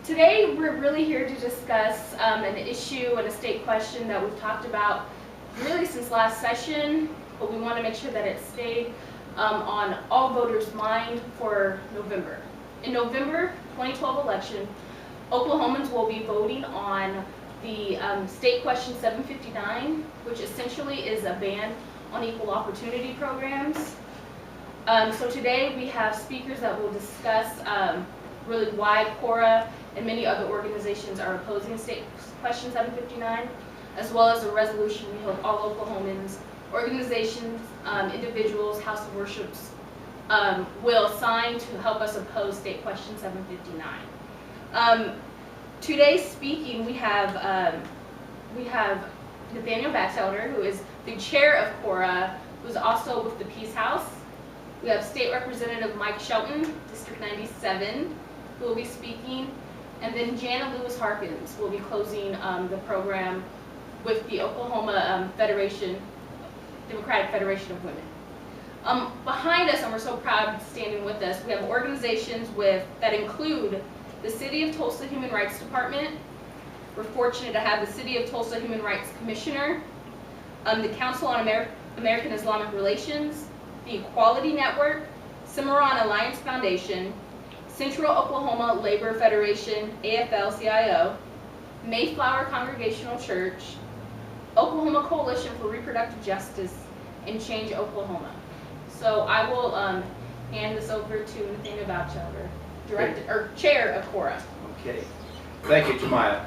Today we're really here to discuss an issue and a state question that we've talked about really since last session, but we want to make sure that it stayed on all voters' mind for November. In November 2012 election, Oklahomans will be voting on the state question 759, which essentially is a ban on equal opportunity programs. So today we have speakers that will discuss really why COHRA and many other organizations are opposing state question 759, as well as a resolution we hope all Oklahomans, organizations, individuals, house of worships will sign to help us oppose state question 759. Today speaking, we have Nathaniel Batchelder, who is the chair of COHRA, who's also with the Peace House. We have State Representative Mike Shelton, District 97, who will be speaking, and then Jana Lewis Harkins will be closing the program with the Oklahoma Democratic Federation of Women. Behind us, and we're so proud standing with us, we have organizations that include the City of Tulsa Human Rights Department. We're fortunate to have the City of Tulsa Human Rights Commissioner, the Council on American Islamic Relations, the Equality Network, Cimarron Alliance Foundation, Central Oklahoma Labor Federation, AFL-CIO, Mayflower Congregational Church, Oklahoma Coalition for Reproductive Justice, and Change Oklahoma. So I will hand this over to Nathaniel Batchelder, Chair of COHRA. Okay. Thank you, Tamaya.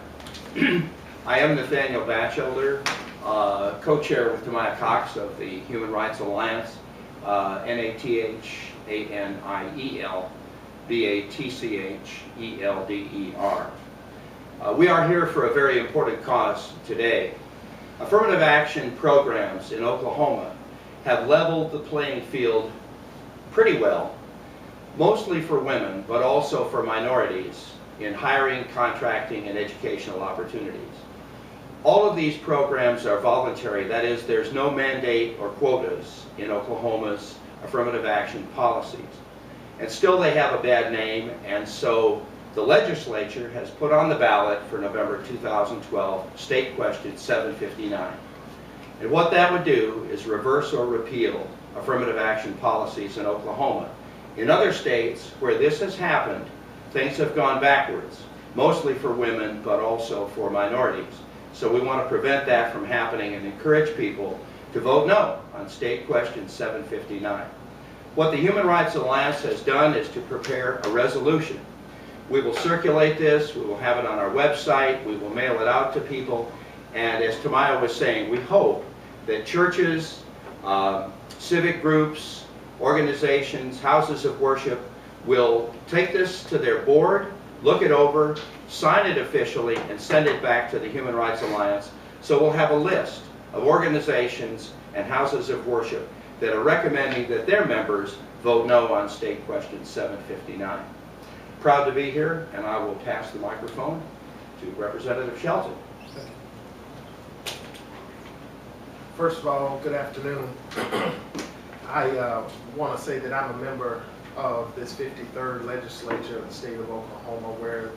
I am Nathaniel Batchelder, co-chair with Tamaya Cox of the Human Rights Alliance, Nathaniel Batchelder. We are here for a very important cause today. Affirmative action programs in Oklahoma have leveled the playing field pretty well, mostly for women, but also for minorities in hiring, contracting, and educational opportunities. All of these programs are voluntary. That is, there's no mandate or quotas in Oklahoma's affirmative action policies. And still they have a bad name, and so the legislature has put on the ballot for November 2012 State Question 759. And what that would do is reverse or repeal affirmative action policies in Oklahoma. In other states where this has happened, things have gone backwards, mostly for women, but also for minorities. So we want to prevent that from happening and encourage people to vote no on State Question 759. What the Human Rights Alliance has done is to prepare a resolution. We will circulate this, we will have it on our website, we will mail it out to people, and as Tamaya was saying, we hope that churches, civic groups, organizations, houses of worship will take this to their board, look it over, sign it officially, and send it back to the Human Rights Alliance. So we'll have a list of organizations and houses of worship that are recommending that their members vote no on State Question 759. Proud to be here, and I will pass the microphone to Representative Shelton. First of all, good afternoon. I want to say that I'm a member of this 53rd legislature of the state of Oklahoma, where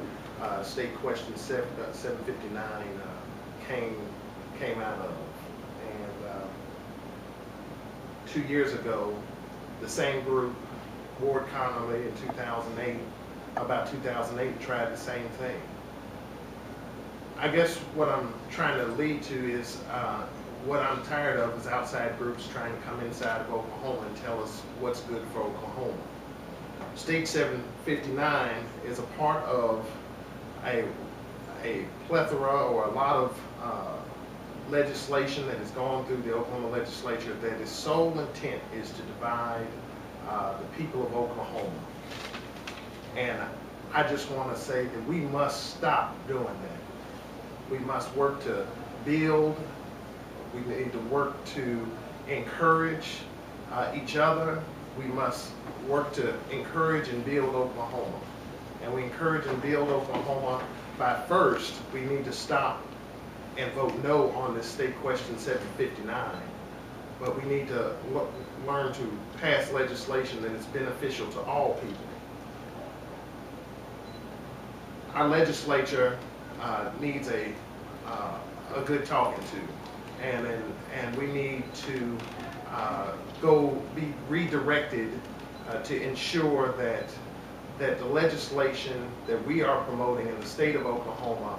State Question 759 came out of. And 2 years ago, the same group, Ward Connolly in 2008, about 2008, tried the same thing. I guess what I'm trying to lead to is what I'm tired of is outside groups trying to come inside of Oklahoma and tell us what's good for Oklahoma. State 759 is a part of a plethora or a lot of legislation that has gone through the Oklahoma legislature that its sole intent is to divide the people of Oklahoma. And I just want to say that we must stop doing that. We must work to build. We need to work to encourage each other. We must work to encourage and build Oklahoma. And we encourage and build Oklahoma by first, we need to stop and vote no on this State Question 759. But we need to learn to pass legislation that is beneficial to all people. our legislature needs a good talking to, and we need to be redirected to ensure that the legislation that we are promoting in the state of Oklahoma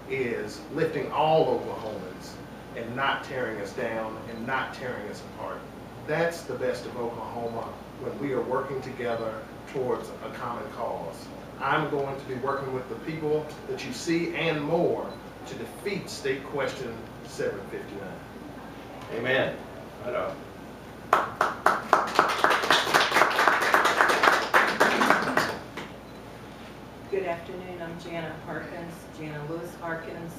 is lifting all Oklahomans and not tearing us down and not tearing us apart. That's the best of Oklahoma when we are working together towards a common cause. I'm going to be working with the people that you see and more to defeat State Question 759. Amen. Right on. Good afternoon. I'm Jana Lewis Harkins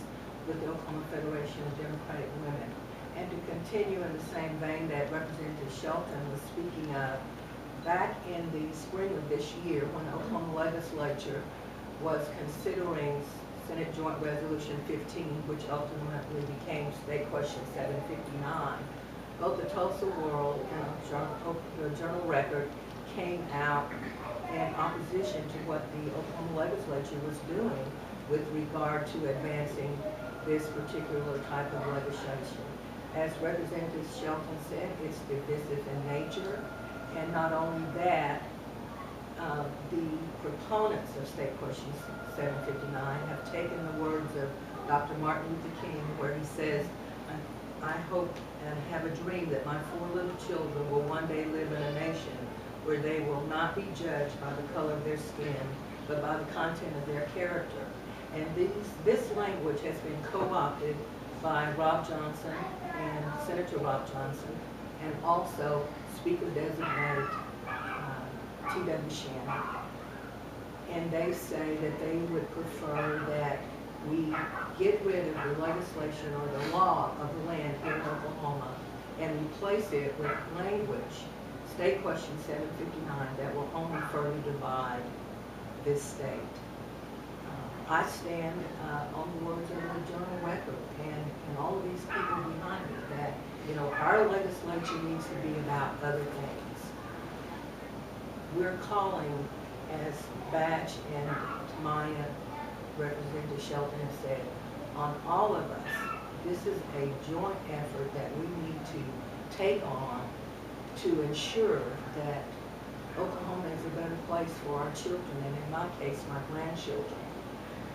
with the Oklahoma Federation of Democratic Women. And to continue in the same vein that Representative Shelton was speaking of, back in the spring of this year when the Oklahoma legislature was considering Senate Joint Resolution 15, which ultimately became State Question 759, both the Tulsa World and the Journal Record came out in opposition to what the Oklahoma legislature was doing with regard to advancing this particular type of legislation. As Representative Shelton said, it's divisive in nature, and not only that, the proponents of State Question 759 have taken the words of Dr. Martin Luther King, where he says, I hope and have a dream that my 4 little children will one day live in a nation where they will not be judged by the color of their skin, but by the content of their character. And this language has been co-opted by Rob Johnson and Senator Rob Johnson, and also Speaker-designate T.W. Shannon. And they say that they would prefer that we get rid of the legislation or the law of the land here in Oklahoma and replace it with language, State Question 759, that will only further divide this state. I stand on the words of the Journal Record and all of these people behind me that, you know, our legislature needs to be about other things. We're calling, as Batch and Tamaya, Representative Shelton has said, on all of us. This is a joint effort that we need to take on to ensure that Oklahoma is a better place for our children, and in my case, my grandchildren.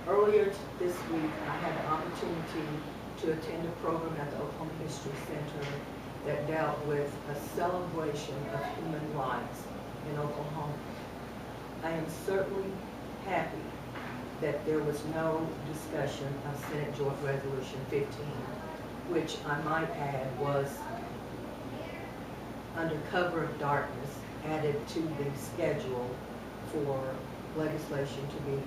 Earlier this week, I had the opportunity to attend a program at the Oklahoma History Center that dealt with a celebration of human rights in Oklahoma. I am certainly happy that there was no discussion of Senate Joint Resolution 15, which I might add was under cover of darkness added to the schedule for legislation to be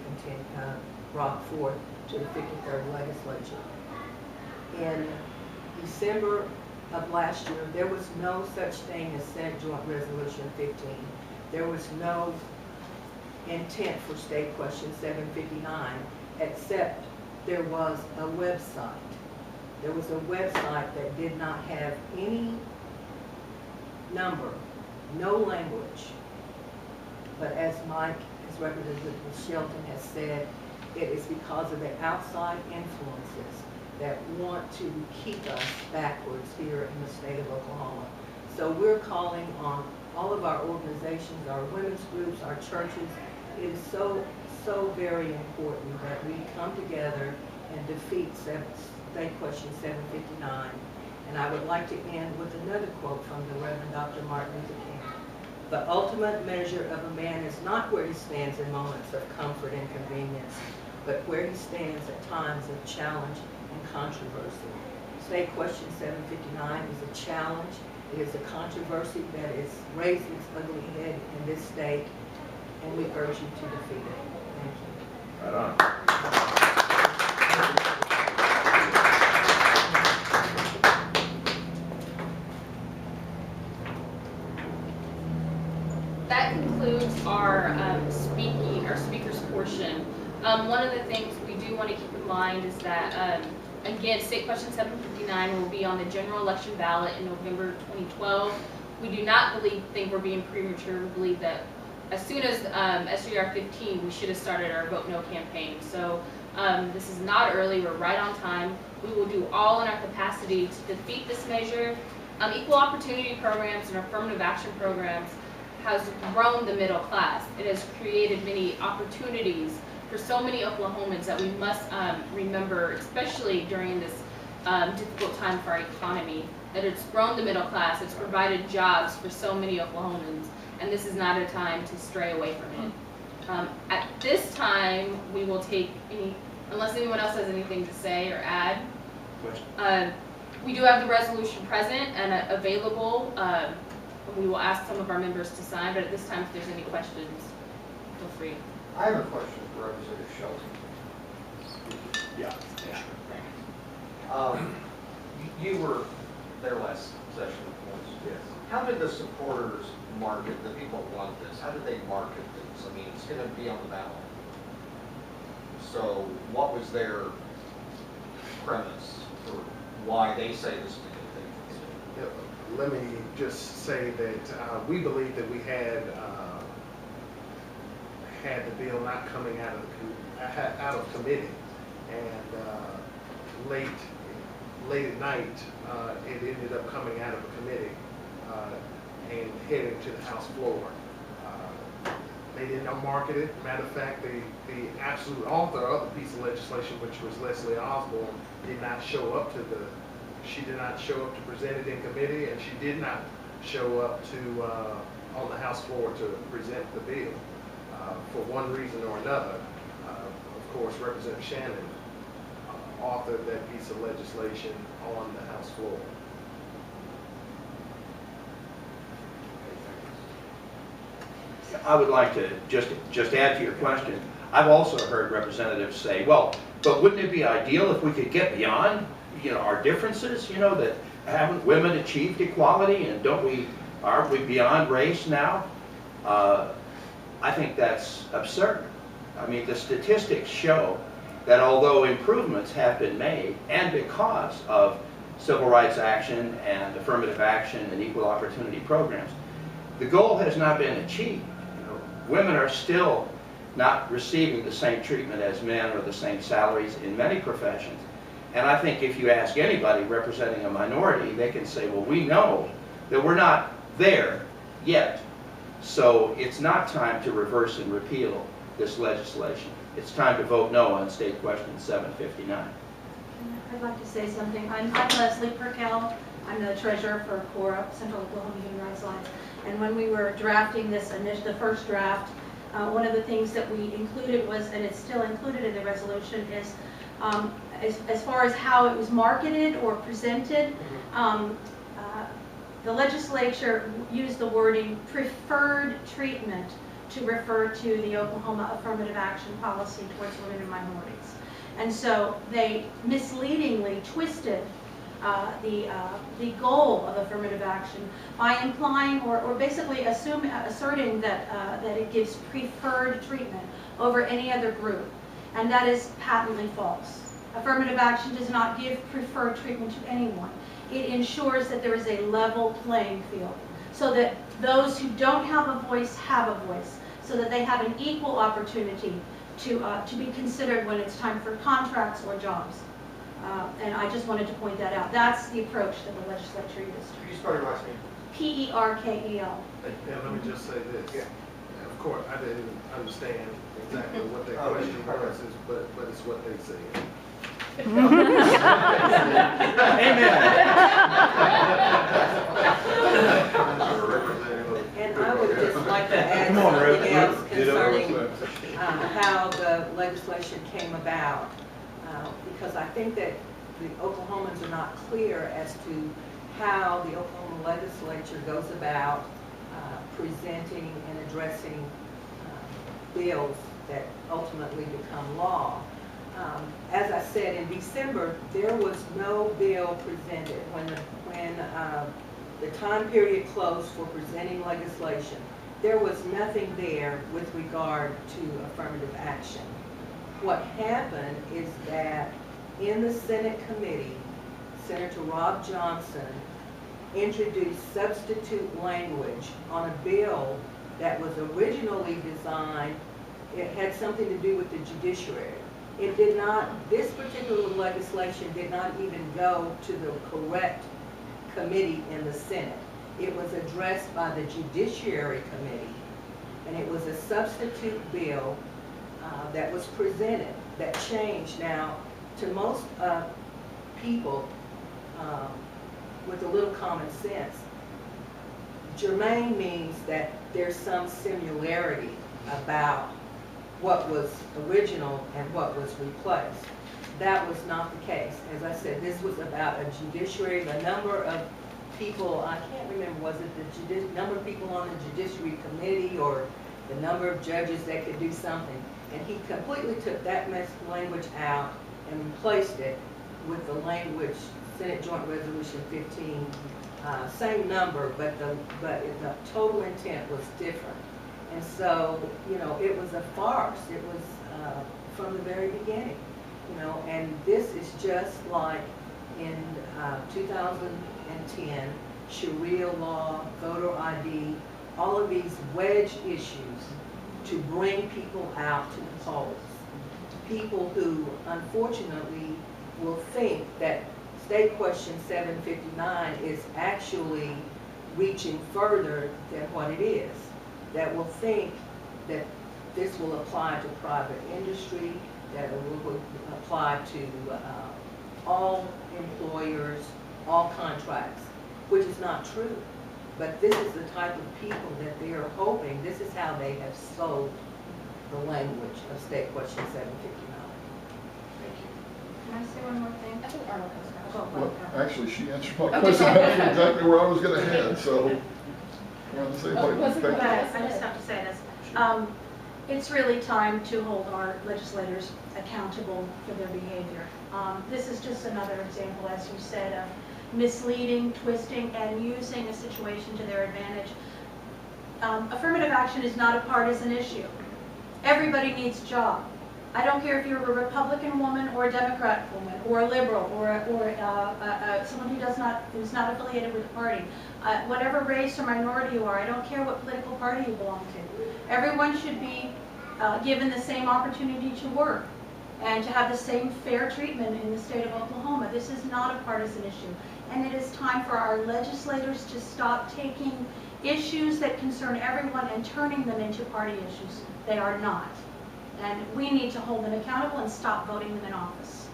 brought forth to the 53rd legislature. In December of last year, there was no such thing as Senate Joint Resolution 15. There was no intent for State Question 759, except there was a website. There was a website that did not have any number, no language. But as Representative Shelton has said, it is because of the outside influences that want to keep us backwards here in the state of Oklahoma. So we're calling on all of our organizations, our women's groups, our churches. It is so very important that we come together and defeat State Question 759. And I would like to end with another quote from the Reverend Dr. Martin Luther King. The ultimate measure of a man is not where he stands in moments of comfort and convenience, but where he stands at times of challenge and controversy. State Question 759 is a challenge. It is a controversy that is raising its ugly head in this state, and we urge you to defeat it. Thank you. Right on. That concludes our speakers portion. One of the things we do want to keep in mind is that, again, State Question 759 will be on the general election ballot in November 2012. We do not think we're being premature. We believe that as soon as SGR 15, we should have started our Vote No campaign. So this is not early, we're right on time. We will do all in our capacity to defeat this measure. Equal opportunity programs and affirmative action programs has grown the middle class. It has created many opportunities for so many Oklahomans that we must remember, especially during this difficult time for our economy, that it's grown the middle class, it's provided jobs for so many Oklahomans, and this is not a time to stray away from it. At this time, we will take any, unless anyone else has anything to say or add. We do have the resolution present and available. We will ask some of our members to sign, but at this time, if there's any questions, feel free. I have a question for Representative Shelton. Yeah. You were there last session, of course. Yes. How did the supporters market, the people who want this, how did they market this? I mean, it's going to be on the ballot. So what was their premise for why they say this is a good thing for the city? Yeah, let me just say that we believe that we had the bill not coming out of committee, and late at night it ended up coming out of the committee and heading to the House floor. They did not market it. Matter of fact, the absolute author of the piece of legislation, which was Leslie Osborne, did not show up to present it in committee, and she did not show up on the House floor to present the bill for one reason or another. Of course, Representative Shannon authored that piece of legislation on the House floor. I would like to just add to your question. I've also heard representatives say, well, but wouldn't it be ideal if we could get beyond, our differences, that haven't women achieved equality, and aren't we beyond race now? I think that's absurd. I mean, the statistics show that although improvements have been made, and because of civil rights action and affirmative action and equal opportunity programs, the goal has not been achieved. Women are still not receiving the same treatment as men or the same salaries in many professions. And I think if you ask anybody representing a minority, they can say, well, we know that we're not there yet. So it's not time to reverse and repeal this legislation. It's time to vote no on State Question 759. I'd like to say something. I'm Leslie Perkel. I'm the treasurer for COHRA, Central Oklahoma Human Rights Alliance. And when we were drafting this, the first draft, one of the things that we included was, and it's still included in the resolution, is as far as how it was marketed or presented, the legislature used the wording preferred treatment to refer to the Oklahoma affirmative action policy towards women and minorities. And so they misleadingly twisted the goal of affirmative action by implying or basically asserting that it gives preferred treatment over any other group, and that is patently false. Affirmative action does not give preferred treatment to anyone. It ensures that there is a level playing field, so that those who don't have a voice have a voice, so that they have an equal opportunity to be considered when it's time for contracts or jobs. And I just wanted to point that out. That's the approach that the legislature used. Could you spell your last name? P-E-R-K-E-L. And let me just say this. Yeah. And of course, I didn't understand exactly what their question was, but it's what they said. And I would just like to add something else concerning how the legislation came about, because I think that the Oklahomans are not clear as to how the Oklahoma legislature goes about presenting and addressing bills that ultimately become law. As I said, in December, there was no bill presented when the time period closed for presenting legislation. There was nothing there with regard to affirmative action. What happened is that in the Senate committee, Senator Rob Johnson introduced substitute language on a bill that was originally designed, it had something to do with the judiciary. It did not, this particular legislation did not even go to the correct committee in the Senate. It was addressed by the Judiciary Committee, and it was a substitute bill that was presented that changed. Now, to most people with a little common sense, germane means that there's some similarity about what was original and what was replaced. That was not the case. As I said, this was about a judiciary, the number of people, I can't remember, was it the number of people on the Judiciary Committee or the number of judges that could do something. And he completely took that language out and replaced it with the language, Senate Joint Resolution 15, same number, but the total intent was different. And so, you know, it was a farce. It was from the very beginning, you know, and this is just like in 2010, Sharia law, voter ID, all of these wedge issues to bring people out to the polls. People who, unfortunately, will think that State Question 759 is actually reaching further than what it is. That will think that this will apply to private industry, that it will apply to all employers, all contracts, which is not true. But this is the type of people that they are hoping, this is how they have sold the language of State Question 759. Thank you. Can I say one more thing? I think Arnold has a Oh, Well, well, actually, she answered my question. That's exactly where I was going to head, so we're on the same page. wasn't Thank you. But I just have to say this. It's really time to hold our legislators accountable for their behavior. This is just another example, as you said, of misleading, twisting, and using a situation to their advantage. Affirmative action is not a partisan issue. Everybody needs a job. I don't care if you're a Republican woman or a Democrat woman or a liberal or someone who's not affiliated with a party. Whatever race or minority you are, I don't care what political party you belong to. Everyone should be given the same opportunity to work and to have the same fair treatment in the state of Oklahoma. This is not a partisan issue. And it is time for our legislators to stop taking issues that concern everyone and turning them into party issues. They are not. And we need to hold them accountable and stop voting them in office.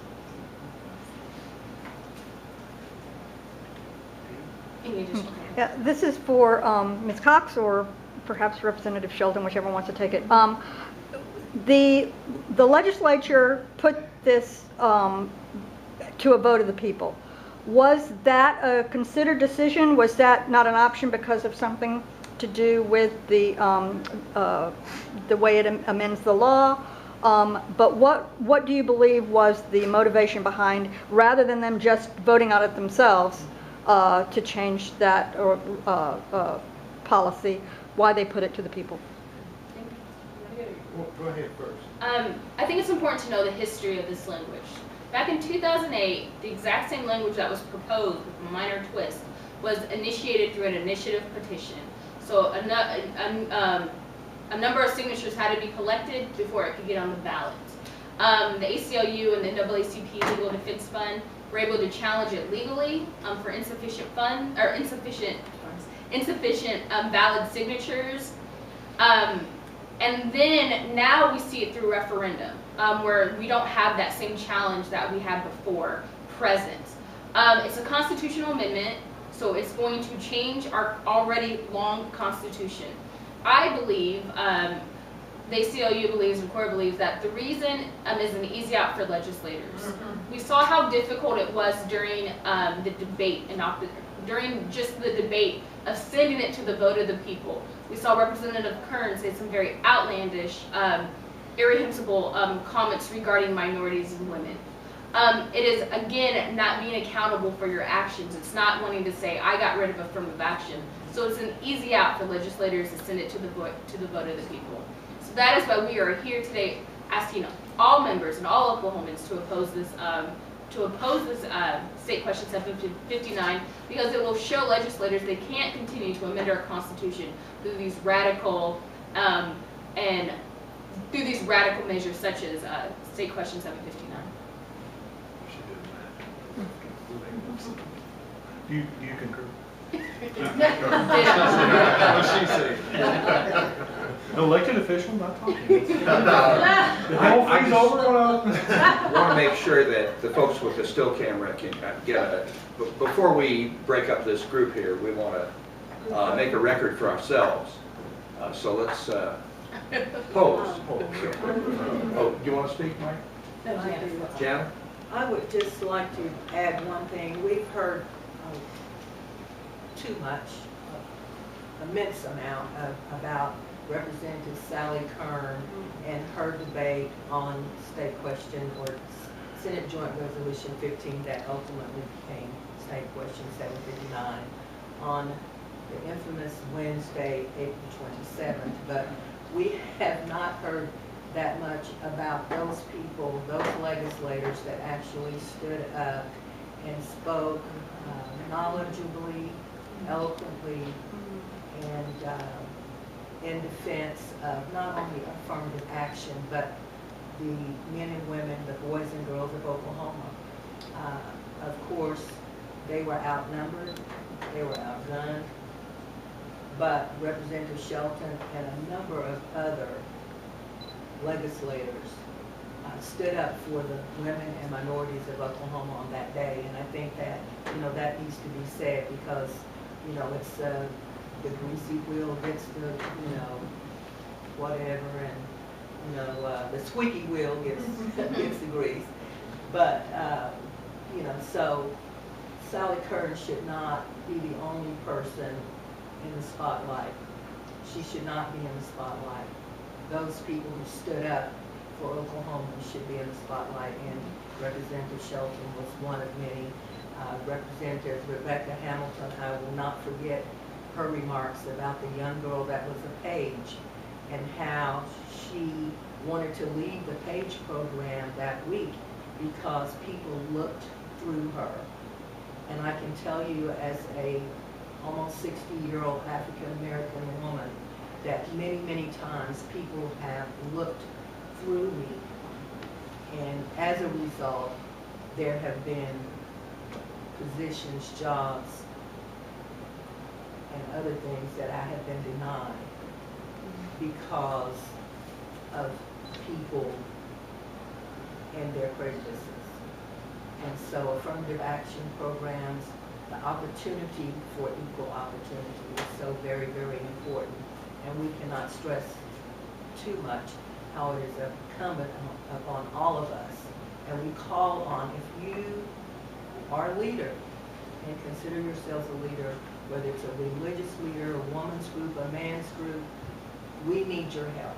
Any additional comments? Yeah, this is for Ms. Cox or perhaps Representative Shelton, whichever wants to take it. The legislature put this to a vote of the people. Was that a considered decision? Was that not an option because of something to do with the way it amends the law? But what do you believe was the motivation behind, rather than them just voting on it themselves, to change that policy, why they put it to the people? Well, go ahead first. I think it's important to know the history of this language. Back in 2008, the exact same language that was proposed with a minor twist was initiated through an initiative petition. So a number of signatures had to be collected before it could get on the ballot. The ACLU and the NAACP Legal Defense Fund were able to challenge it legally for insufficient valid signatures. And then now we see it through referendum, where we don't have that same challenge that we had before present. It's a constitutional amendment, so it's going to change our already long constitution. I believe, the ACLU believes and COHRA believes that the reason is an easy out for legislators. We saw how difficult it was during the debate and during just the debate of sending it to the vote of the people. We saw Representative Kern say some very outlandish, irrehensible comments regarding minorities and women. It is, again, not being accountable for your actions. It's not wanting to say, I got rid of affirmative action. So it's an easy out for legislators to send it to the vote of the people. So that is why we are here today asking all members and all Oklahomans to oppose this State Question 759, because it will show legislators they can't continue to amend our Constitution through these radical measures such as State Question 759. Do you concur? Yeah. What's she say? An elected official not talking. The whole I thing's just- over. want to make sure that the folks with the still camera can get a, before we break up this group here, we want to make a record for ourselves. So let's pose. Oh, do you want to speak, Mike? No, Janet. Janet? I would just like to add one thing. We've heard too much, immense amount about Representative Sally Kern and her debate on State Question or Senate Joint Resolution 15 that ultimately became State Question 759 on the infamous Wednesday, April 27th. But we have not heard that much about those people, those legislators that actually stood up and spoke knowledgeably, eloquently, and in defense of not only affirmative action, but the men and women, the boys and girls of Oklahoma. Of course, they were outnumbered, they were outgunned, but Representative Shelton and a number of other legislators stood up for the women and minorities of Oklahoma on that day, and I think that, that needs to be said because, it's the greasy wheel gets the, whatever, and, the squeaky wheel gets, gets the grease. But, so Sally Kern should not be the only person in the spotlight. She should not be in the spotlight. Those people who stood up for Oklahoma should be in the spotlight, and Representative Shelton was one of many. Representative Rebecca Hamilton, I will not forget her remarks about the young girl that was a page and how she wanted to leave the page program that week because people looked through her. And I can tell you as a almost 60-year-old African-American woman that many, many times people have looked through me. And as a result, there have been positions, jobs, and other things that I have been denied because of people and their prejudices. And so affirmative action programs, the opportunity for equal opportunity is so very, very important. And we cannot stress too much how it is incumbent upon all of us. And we call on, if you are a leader and consider yourselves a leader, whether it's a religious leader, a woman's group, a man's group, we need your help.